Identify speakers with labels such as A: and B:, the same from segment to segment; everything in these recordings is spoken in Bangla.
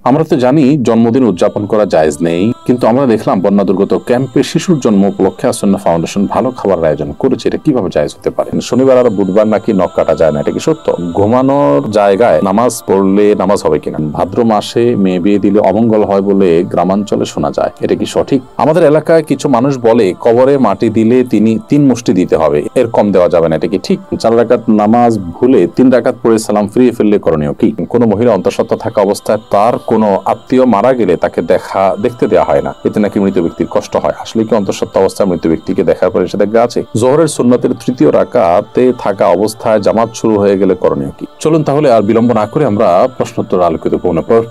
A: আমরা তো জানি জন্মদিন উদযাপন করা জায়েজ নেই, কিন্তু আমরা দেখলাম বন্যা দুর্গত ক্যাম্পে শিশুর জন্ম উপলক্ষে আসন্না ফাউন্ডেশন ভালো খাবার আয়োজন করেছে। এটা কিভাবে জায়েজ হতে পারে? শনিবার আর বুধবার নাকি নখ কাটা যায় না, এটা কি সত্য? ঘুমানোর জায়গায় নামাজ পড়লে নামাজ হবে কিনা? ভাদ্র মাসে মেয়ে বিয়ে দিলে অমঙ্গল হয় বলে গ্রামাঞ্চলে শোনা যায়, এটা কি সঠিক? আমাদের এলাকায় কিছু মানুষ বলে কবরে মাটি দিলে তিনি 3 মুষ্টি দিতে হবে, এর কম দেওয়া যাবে না, এটা কি ঠিক? 4 রাকাত নামাজ ভুলে 3 রাকাত পড়ে সালাম ফিরিয়ে ফেললে করণীয় কি? কোন মহিলা অন্তঃসত্ত্বা থাকা অবস্থায় তার কোনো আত্মীয় মারা গেলে তাকে দেখতে দেওয়া হয় না, এতে নাকি মৃত ব্যক্তির কষ্ট হয়। আসলে কি অন্তঃসত্ত্বা অবস্থায় মৃত ব্যক্তিকে দেখার পরে নিষেধাজ্ঞা আছে? যোহরের সুন্নতের 3য় রাকাতে থাকা অবস্থায় জামাত শুরু হয়ে গেলে করণীয় কি? চলুন তাহলে আর বিলম্ব না করে আমরা প্রশ্নোত্তর আলোকিত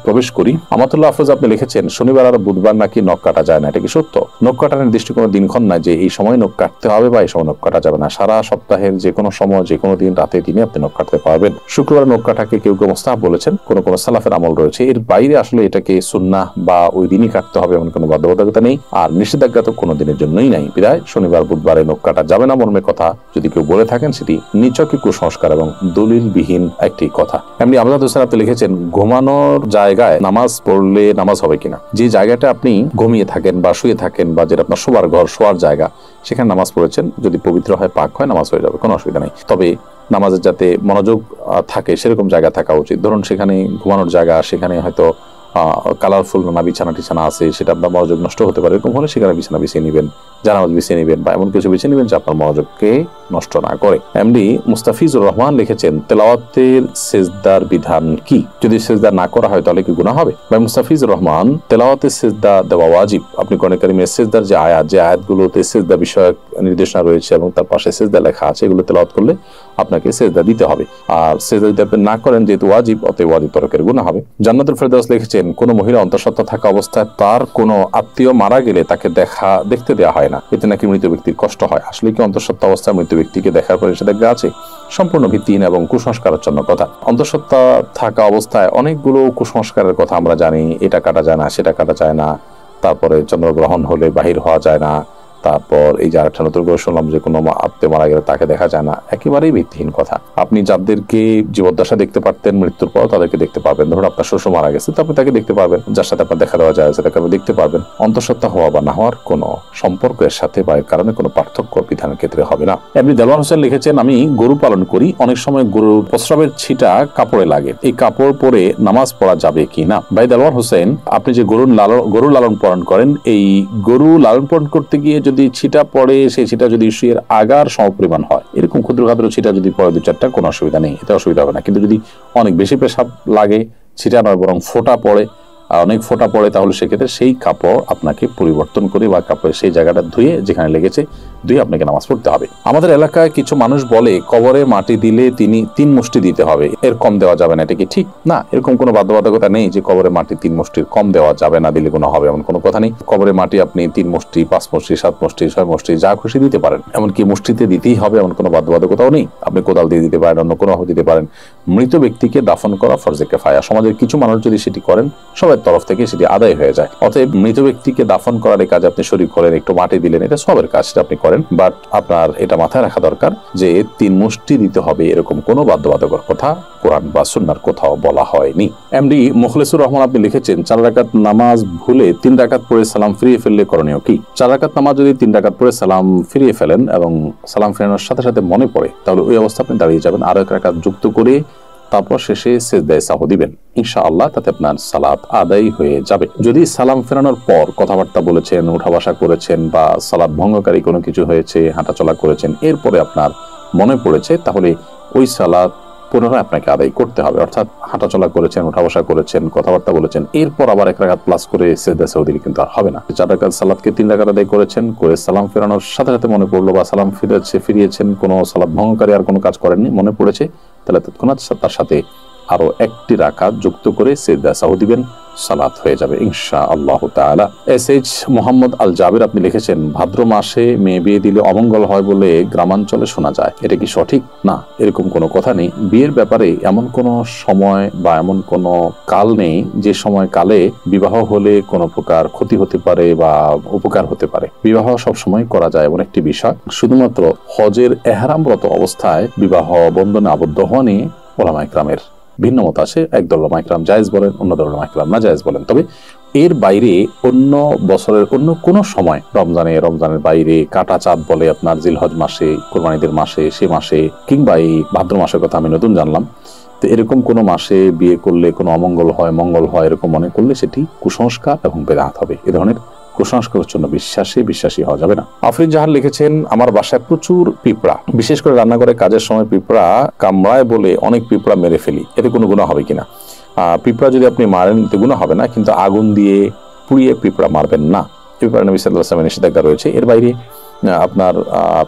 A: প্রবেশ করি। আমাতুল্লাহ হাফেজ আপনি লিখেছেন শনিবার আর বুধবার নাকি নখ কাটা যায় না, এটা কি সত্য? নখ কাটার নির্দিষ্ট কোনো দিনক্ষণ নাই যে এই সময় নখ কাটতে হবে বা এই সময় নখ কাটা যাবে না। সারা সপ্তাহের যে কোনো সময় যে কোনো দিন রাতে দিনে আপনি নখ কাটতে পারবেন। শুক্রবার নখ কাটাকে কেউ কেউ মুস্তাহাব বলেছেন, কোন কোন সালাফের আমল রয়েছে। এর বাইরে আসলে এটাকে সুন্নাহ বা ওই দিনই কাটতে হবে এমন কোনো বাধ্যবাধকতা নেই, আর নিষেধাজ্ঞা তো কোনো দিনের জন্যই নাই। বিদায় শনিবার বুধবারে নখ কাটা যাবে না মর্মে কথা যদি কেউ বলে থাকেন, সেটি নিছকই কুসংস্কার এবং দলিলবিহীন একটি কথা। এমনি আমজাদ হোসেন আপনি লিখেছেন ঘুমানোর জায়গায় নামাজ পড়লে নামাজ হবে কিনা? যে জায়গাটা আপনি ঘুমিয়ে থাকেন বা শুয়ে থাকেন বা যেটা আপনার শোবার ঘর, শোয়ার জায়গা, সেখানে নামাজ পড়েছেন, যদি পবিত্র হয়, পাক হয়, নামাজ হয়ে যাবে, কোনো অসুবিধা নেই। তবে নামাজের যাতে মনোযোগ থাকে সেরকম জায়গা থাকা উচিত। ধরুন সেখানে ঘুমানোর জায়গা, সেখানে হয়তো কালারফুল নানা বিছানা টিছানা আছে, সেটা আপনার মনোযোগ নষ্ট হতে পারে, এরকম হলে সেখানে বিছানা বিছিয়ে নিবেন, জানামাজ বিছিয়ে নিবেন বা এমন কিছু বিছিয়ে নিবেন যে আপনার মনোযোগকে নষ্ট না করে। এমডি মুস্তাফিজুর রহমান লিখেছেন তেলাওয়াতের সেজদার বিধান কি? যদি সেজদা না করা হয় তাহলে কি গুনাহ হবে? ভাই মুস্তাফিজুর রহমান, তেলাওয়াতের সেজদা দেওয়া ওয়াজিব। আপনি কোরআন কারীমের সেজদার যে আয়াতগুলোতে সেজদা বিষয়ক নির্দেশনা রয়েছে এবং তার পাশে সেজদা লেখা আছে, এগুলো তেলাওয়াত করলে আপনাকে সেজদা দিতে হবে। আর সেজদা যদি আপনি না করেন, যেহেতু ওয়াজিব, অতএব ওয়াজিব তরকের গুনাহ হবে। জান্নাতুল ফেরদাউস লিখেছেন কোন মহিলা অন্তঃসত্ত্বা থাকা অবস্থায় তার কোনো আত্মীয় মারা গেলে তাকে দেখতে দেওয়া হয় না, এতে নাকি মৃত ব্যক্তির কষ্ট হয়। আসলে কি অন্তঃসত্ত্বা অবস্থায় মৃত ব্যক্তিকে দেখার পরে নিষেধাজ্ঞা আছে? সম্পূর্ণ ভিত্তিহীন এবং কুসংস্কারাচ্ছন্ন কথা। অন্তঃসত্ত্বা থাকা অবস্থায় অনেকগুলো কুসংস্কারের কথা আমরা জানি। এটা কাটা যায় না, সেটা কাটা যায় না, তারপরে চন্দ্রগ্রহণ হলে বাহির হওয়া যায় না, তারপর এই যে আরেকটা নতুন করে শুনলাম যে কোনো আত্মীয় মারা গেলে তাকে দেখা যায় না। একেবারেই ভিত্তিহীন কথা। আপনি যাদেরকে জীবদ্দশা দেখতে পারতেন, মৃত্যুর পর তাদেরকে দেখতে পারবেন। ধরুন আপনার শ্বশুর মারা গেছে, তো আপনি তাকে দেখতে পারবেন, যার সাথে আপনার দেখা দেওয়া যায় সেটাকে আপনি দেখতে পারবেন। অন্তঃসত্ত্বা হওয়া বা না হওয়ার কোনো সম্পর্কের সাথে বা এর কারণে কোনো পার্থক্য বিধানের ক্ষেত্রে হবে না। এমনি দেলওয়ার হোসেন লিখেছেন আমি গরু পালন করি, অনেক সময় গরুর প্রস্রাবের ছিটা কাপড়ে লাগে, এই কাপড় পরে নামাজ পড়া যাবে কি না? ভাই দেলওয়ার হোসেন, আপনি যে গরু লালন পালন করেন, এই গরু লালন পালন করতে গিয়ে যদি ছিটা পড়ে, সেই ছিটা যদি শুয়ের আগার সমপরিমাণ হয়, এরকম ক্ষুদ্র ক্ষুদ্র ছিটা যদি পড়ে 2-4টা, কোনো অসুবিধা নেই, এতে অসুবিধা হবে না। কিন্তু যদি অনেক বেশি পেশাব লাগে, ছিটা নয় বরং ফোঁটা পড়ে, অনেক ফোঁটা পড়ে, তাহলে সেক্ষেত্রে সেই কাপড় আপনাকে পরিবর্তন করে বা কাপড়ের সেই জায়গাটা ধুয়ে, যেখানে লেগেছে ধুয়ে আপনাকে নামাজ পড়তে হবে। আমাদের এলাকায় কিছু মানুষ বলে কবরে মাটি দিলে তিনি 3 মুষ্টি দিতে হবে, এর কম দেওয়া যাবে না, এটা কি ঠিক? না, এরকম কোনো বাধ্যবাধকতা নেই যে কবরে মাটি 3 মুষ্টির কম দেওয়া যাবে না, দিলে কোনো হবে এমন কোনো কথা নেই। কবরে মাটি আপনি 3 মুষ্টি, 5 মুষ্টি, 7 মুষ্টি, 6 মুষ্টি, যা খুশি দিতে পারেন। এমনকি মুষ্টিতে দিতেই হবে এমন কোনো বাধ্যবাধকতাও নেই। আপনি কোদাল দিয়ে দিতে পারেন, অন্য কোনো ভাবে দিতে পারেন। মৃত ব্যক্তিকে দাফন করা ফরজে কিফায়া। সমাজের কিছু মানুষ যদি সেটি করেন, সবার তরফ থেকে সেটি আদায় হয়ে যায়। অতএব মৃত ব্যক্তিকে দাফন করার এই কাজ আপনি শরীক করেন, একটু মাটি দিলেন, এটা সবের কাজ, সেটা আপনি করেন। বাট আপনার এটা মাথায় রাখা দরকার যে 3 মুষ্টি দিতে হবে এরকম কোনো বাধ্যবাধকতার কথা কোরআন বা সুন্নাহর কোথাও বলা হয়নি। এমডি মুখলেসুর রহমান আপনি লিখেছেন 4 রাকাত নামাজ ভুলে 3 রাকাত পড়ে সালাম ফিরিয়ে ফেললে করণীয় কি? 4 রাকাত নামাজ যদি 3 রাকাত পড়ে সালাম ফিরিয়ে ফেলেন এবং সালাম ফেরানোর সাথে সাথে মনে পড়ে, তাহলে ওই অবস্থা আপনি দাঁড়িয়ে যাবেন, আরো 1 রাকাত যুক্ত করে তারপর শেষে সিজদায়ে সাহু দিবেন। ইনশাআল্লাহ তাতে আপনার সালাত আদায় হয়ে যাবে। যদি সালাম ফেরানোর পর কথাবার্তা বলেছেন, উঠা বসা করেছেন বা সালাত ভঙ্গকারী কোনো কিছু হয়েছে, হাঁটাচলা করেছেন, এরপরে আপনার মনে পড়েছে, তাহলে ওই সালাত পুনরায় আপনাকে আদায় করতে হবে। অর্থাৎ হাঁটাচলা করেছেন, উঠা বসা করেছেন, কথাবার্তা বলেছেন, এরপর আবার 1 রাকাত প্লাস করে সিজদায়ে সাহু দিলে কিন্তু আর হবে না। 4 রাকাত সালাতকে 3 রাকাত আদায় করেছেন, করে সালাম ফেরানোর সাথে সাথে মনে পড়লো বা সালাম ফিরিয়েছেন, কোনো সালাত ভঙ্গকারী আর কোনো কাজ করেননি, মনে পড়েছে, তাহলে তৎক্ষণাৎ তার সাথে আরো 1টি রাকাত যুক্ত করে সিজদায়ে সাহু দিবেন, সালাত হয়ে যাবে ইনশাআল্লাহ তাআলা। এসএইচ মোহাম্মদ আল জাবির আপনি লিখেছেন ভাদ্র মাসে মেয়ে বিয়ে দিলে অমঙ্গল হয় বলে গ্রামাঞ্চলে শোনা যায়, এটা কি সঠিক? না, এরকম কোনো কথা নেই। বিয়ের ব্যাপারে এমন কোনো সময় বা এমন কোনো কাল নেই যে সময় কালে বিবাহ হলে কোনো প্রকার ক্ষতি হতে পারে বা উপকার হতে পারে। বিবাহ সব সময় করা যায় এমন একটি বিষয়। শুধুমাত্র হজের এহরামরত অবস্থায় বিবাহ বন্ধনে আবদ্ধ হওয়া নিয়ে উলামায়ে কেরামের ভিন্ন মত আছে, একদল উলামা ইকরাম জায়েজ বলেন, অন্য দল উলামা ইকরাম না জায়েজ বলেন। তবে এর বাইরে অন্য বছরের অন্য কোনো সময়, রমজানের বাইরে, কাটা চাঁদ বলে আপনার জিলহজ মাসে, কোরবানিদের মাসে, সে মাসে, কিংবা এই ভাদ্র মাসের কথা আমি নতুন জানলাম, তো এরকম কোনো মাসে বিয়ে করলে কোনো অমঙ্গল হয়, মঙ্গল হয় এরকম মনে করলে সেটি কুসংস্কার এবং বেদাত হবে। এ ধরনের কুসংস্কারের জন্য বিশ্বাসী হওয়া যাবে না। আফরিন জাহান লিখেছেন, আমার বাসায় প্রচুর পিঁপড়া, বিশেষ করে রান্নাঘরে কাজের সময় পিঁপড়া কামড়ায় বলে অনেক পিঁপড়া মেরে ফেলি, এতে কোনো গুনাহ হবে কিনা? পিঁপড়া যদি আপনি মারেন এতে গুনাহ হবে না, কিন্তু আগুন দিয়ে পুড়িয়ে পিঁপড়া মারবেন না। পিঁপড়া নবী সাল্লাল্লাহু আলাইহি ওয়াসাল্লামের নিষেধাজ্ঞা রয়েছে। এর বাইরে আপনার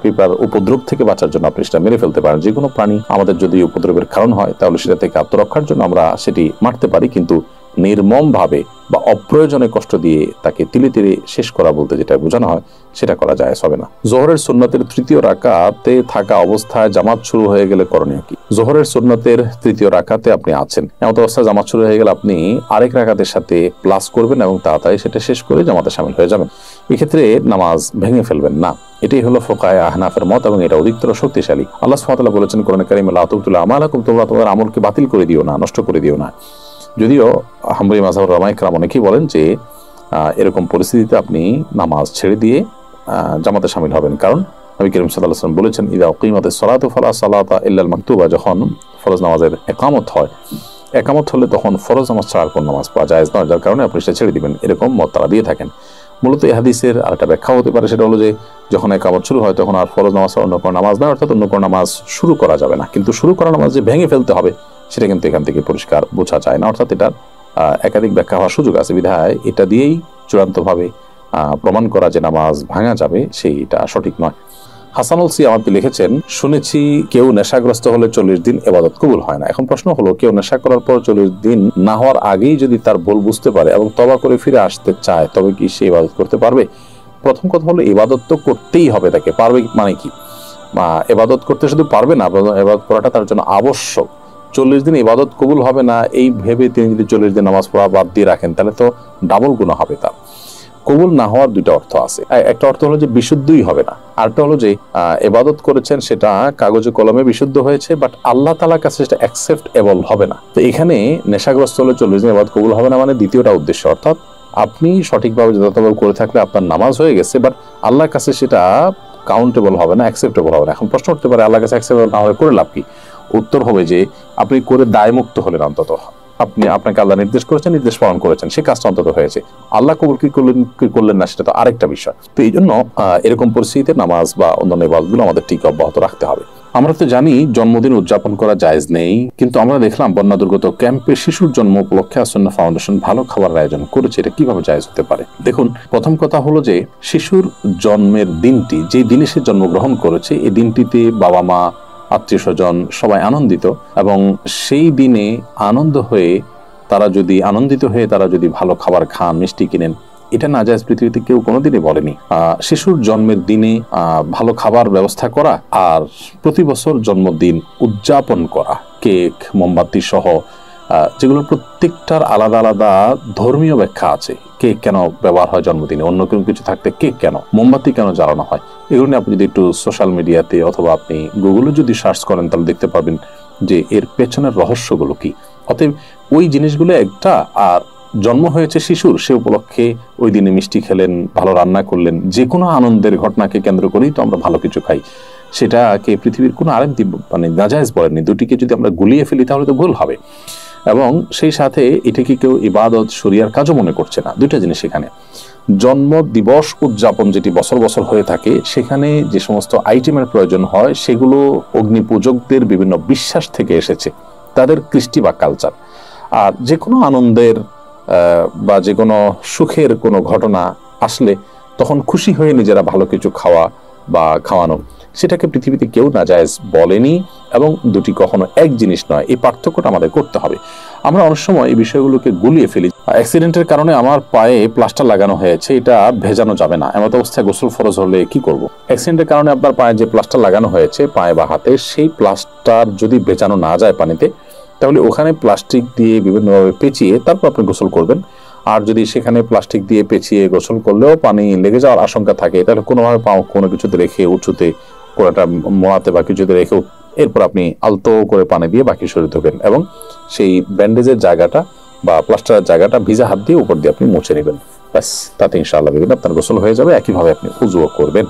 A: পিঁপড়ার উপদ্রব থেকে বাঁচার জন্য আপনি সেটা মেরে ফেলতে পারেন। যে কোনো প্রাণী আমাদের যদি উপদ্রবের কারণ হয় তাহলে সেটা থেকে আত্মরক্ষার জন্য আমরা সেটি মারতে পারি, কিন্তু নির্মম ভাবে বা অপ্রয়োজনে কষ্ট দিয়ে তাকে তিলে তিলে শেষ করা বলতে যেটা বোঝানো হয় সেটা করা জায়েজ হবে না। জোহরের সুন্নতের তৃতীয় রাকাতে থাকা অবস্থায় জামাত শুরু হয়ে গেলে করণীয় কি? জোহরের সুন্নতের তৃতীয় রাকাতে আপনি আছেন, এমন অবস্থায় জামাত শুরু হয়ে গেলে আপনি আরেক রাকাতের সাথে প্লাস করবেন এবং তাড়াতাড়ি সেটা শেষ করে জামাতে শামিল হয়ে যাবেন। এক্ষেত্রে নামাজ ভেঙে ফেলবেন না। এটাই হলো ফুকাহায়ে আহনাফের মত এবং এটা অধিকতর শক্তিশালী। আল্লাহ সুবহানাহু ওয়া তাআলা বলেছেন কোরআনে কারিমে, লা তুবতিলু আমালাকুম, তোমরা তোমাদের আমলকে বাতিল করে দিও না, নষ্ট করে দিও না। যদিও হাম্বলী মাযহাবের উলামা ইকরাম অনেকেই বলেন যে এরকম পরিস্থিতিতে আপনি নামাজ ছেড়ে দিয়ে জামাতে শামিল হবেন, কারণ নবী করিম সাল্লাল্লাহু আলাইহি ওয়াসাল্লাম বলেছেন, ইযা উকিমাতিস সালাতু ফালা সালাতা ইল্লাল মাকতুবা, যখন ফরজ নামাজের একামত হয়, একামত হলে তখন ফরজ নামাজ ছাড়া কোন নামাজ পড়া জায়েজ নয়, যার কারণে আপনি সেটা ছেড়ে দিবেন। এরকম মত তারা দিয়ে থাকেন। মূলত এই হাদিসের আরেকটা ব্যাখ্যা হতে পারে, সেটা হলো যে যখন একামত শুরু হয় তখন আর ফরজ নামাজ অন্য কোনো নামাজ নয়, অর্থাৎ অন্য কোনো নামাজ শুরু করা যাবে না। কিন্তু শুরু করা নামাজ যে ভেঙে ফেলতে হবে সেটা কিন্তু এখান থেকে পরিষ্কার বোঝা যায় না, অর্থাৎ এটার একাধিক ব্যাখ্যা হওয়ার সুযোগ আছে। বিধায় এটা দিয়েই চূড়ান্তভাবে প্রমাণ করা যে নামাজ ভাঙা যাবে সেইটা সঠিক নয়। হাসানুল সিয়ামাতি লিখেছেন, শুনেছি কেউ নেশাগ্রস্ত হলে 40 দিন ইবাদত কবুল হয় না। এখন প্রশ্ন হলো, কেউ নেশা করার পর 40 দিন না হওয়ার আগেই যদি তার ভুল বুঝতে পারে এবং তওবা করে ফিরে আসতে চায়, তবে কি সে ইবাদত করতে পারবে? প্রথম কথা হলো, ইবাদত তো করতেই হবে তাকে। পারবে মানে কি? ইবাদত করতে শুধু পারবে না, ইবাদত করাটা তার জন্য আবশ্যক। 40 দিন ইবাদত কবুল হবে না এই ভেবে তিনি যদি 40 দিন নামাজ পড়া বাদ দিয়ে রাখেন তাহলে তো ডাবল গুনাহ হবে তার। কবুল না হওয়ার দুইটা অর্থ আছে। একটা অর্থ হলো যে বিশুদ্ধই হবে না, আরেকটা হলো যে ইবাদত করেছেন সেটা কাগজে কলমে বিশুদ্ধ হয়েছে, বাট আল্লাহ তাআলার কাছে সেটা অ্যাকসেপ্টেবল হবে না। তো এখানে নেশাগ্রস্ত হলে 40 দিন ইবাদত কবুল হবে না মানে দ্বিতীয়টা উদ্দেশ্য, অর্থাৎ আপনি সঠিকভাবে যথাযথভাবে করে থাকলে আপনার নামাজ হয়ে গেছে, বাট আল্লাহর কাছে সেটা কাউন্টেবল হবে না, অ্যাকসেপ্টেবল হবে না। এখন প্রশ্ন উঠতে পারে, আল্লাহর কাছে অ্যাকসেপ্টেবল না হলে করে লাভ কি? উত্তর হবে যে আপনি করে দায়মুক্ত হলেন, অন্তত আপনাকে আল্লাহ নির্দেশ করেছেন, নির্দেশ পালন করেছেন, সেই কাজটা অন্তত হয়েছে। আল্লাহ কবুল কি করলেন না সেটা তো আরেকটা বিষয়। তো এই জন্য এরকম পরিস্থিতিতে নামাজ বা অন্যান্য ইবাদতগুলো আমাদের ঠিক অব্যাহত রাখতে হবে। আমরা তো জানি জন্মদিন উদযাপন করা জায়েজ নেই, কিন্তু আমরা দেখলাম বন্যা দুর্গত ক্যাম্পে শিশুর জন্ম উপলক্ষে আসন্না ফাউন্ডেশন ভালো খাবারের আয়োজন করেছে। এটা কিভাবে জায়েজ হতে পারে? দেখুন, প্রথম কথা হলো যে শিশুর জন্মের দিনটি, যে দিনে সে জন্মগ্রহণ করেছে, এই দিনটিতে বাবা মা, আত্মীয় স্বজন সবাই আনন্দিত, এবং সেই দিনে আনন্দিত হয়ে তারা যদি ভালো খাবার খান, মিষ্টি কিনেন, এটা না জায়েজ পৃথিবীতে কেউ কোনোদিনই বলেনি। শিশুর জন্মের দিনে ভালো খাবার ব্যবস্থা করা আর প্রতি বছর জন্মদিন উদযাপন করা, কেক, মোমবাতি সহ, যেগুলো প্রত্যেকটার আলাদা আলাদা ধর্মীয় ব্যাখ্যা আছে। কেক কেন ব্যবহার হয় জন্মদিনে, অন্য কোনো কিছু থাকতে কেক কেন, মোমবাতি কেন জ্বালানো হয়, এগুলো নিয়ে আপনি যদি একটু সোশ্যাল মিডিয়াতে অথবা আপনি গুগলে যদি সার্চ করেন তাহলে দেখতে পারবেন যে এর পেছনের রহস্যগুলো কি। অতএব ওই জিনিসগুলো একটা, আর জন্ম হয়েছে শিশুর, সে উপলক্ষে ওই দিনে মিষ্টি খেলেন, ভালো রান্না করলেন, যে কোনো আনন্দের ঘটনাকে কেন্দ্র করেই তো আমরা ভালো কিছু খাই। সেটাকে পৃথিবীর কোনো আলেম মানে নাজায়েজ বলেননি। দুটিকে যদি আমরা গুলিয়ে ফেলি তাহলে তো ভুল হবে, এবং সেই সাথে এটাকে কেউ ইবাদত শরিয়ার কাজও মনে করছে না। দুইটা জিনিস এখানে। জন্ম দিবস উদযাপন যেটি বছর বছর হয়ে থাকে, সেখানে যে সমস্ত আইটেমের প্রয়োজন হয় সেগুলো অগ্নি পূজকদের বিভিন্ন বিশ্বাস থেকে এসেছে, তাদের কৃষ্টি বা কালচার। আর যে কোনো আনন্দের বা যে কোনো সুখের কোনো ঘটনা আসলে তখন খুশি হয়ে নিজেরা ভালো কিছু খাওয়া বা খাওয়ানো, সেটাকে পৃথিবীতে কেউ নাজায়েজ বলেনি, এবং দুটি কখনো এক জিনিস নয়। এই পার্থক্যটা আমাদের করতে হবে। আমরা অনেক সময় এই বিষয়গুলোকে গুলিয়ে ফেলি। অ্যাক্সিডেন্টের কারণে আমার পায়ে প্লাস্টার লাগানো হয়েছে, এটা ভেজানো যাবে না, এমন অবস্থায় গোসল ফরজ হলে কি করব? অ্যাক্সিডেন্টের কারণে আপনার পায়ে যে প্লাস্টার লাগানো হয়েছে, পায়ে বা হাতে, সেই প্লাস্টার যদি ভেজানো না যায় পানিতে, তাহলে ওখানে প্লাস্টিক দিয়ে বিভিন্নভাবে পেঁচিয়ে তারপর আপনি গোসল করবেন। আর যদি সেখানে প্লাস্টিক দিয়ে পেঁচিয়ে গোসল করলেও পানি লেগে যাওয়ার আশঙ্কা থাকে, তাহলে কোনোভাবে পাও কোনো কিছুতে রেখে উঁচুতে কোড়াটা মোড়াতে বা কিছুতে রেখে এরপর আপনি আলতো করে পানি দিয়ে বাকি শরীর ধোবেন এবং সেই ব্যান্ডেজের জায়গাটা বা প্লাস্টারের জায়গাটা ভিজা হাত দিয়ে উপর দিয়ে আপনি মুছে নেবেন। ব্যাস, তাতে ইনশাআল্লাহ দেখবেন আপনার গোসল হয়ে যাবে। একইভাবে আপনি উযুও করবেন।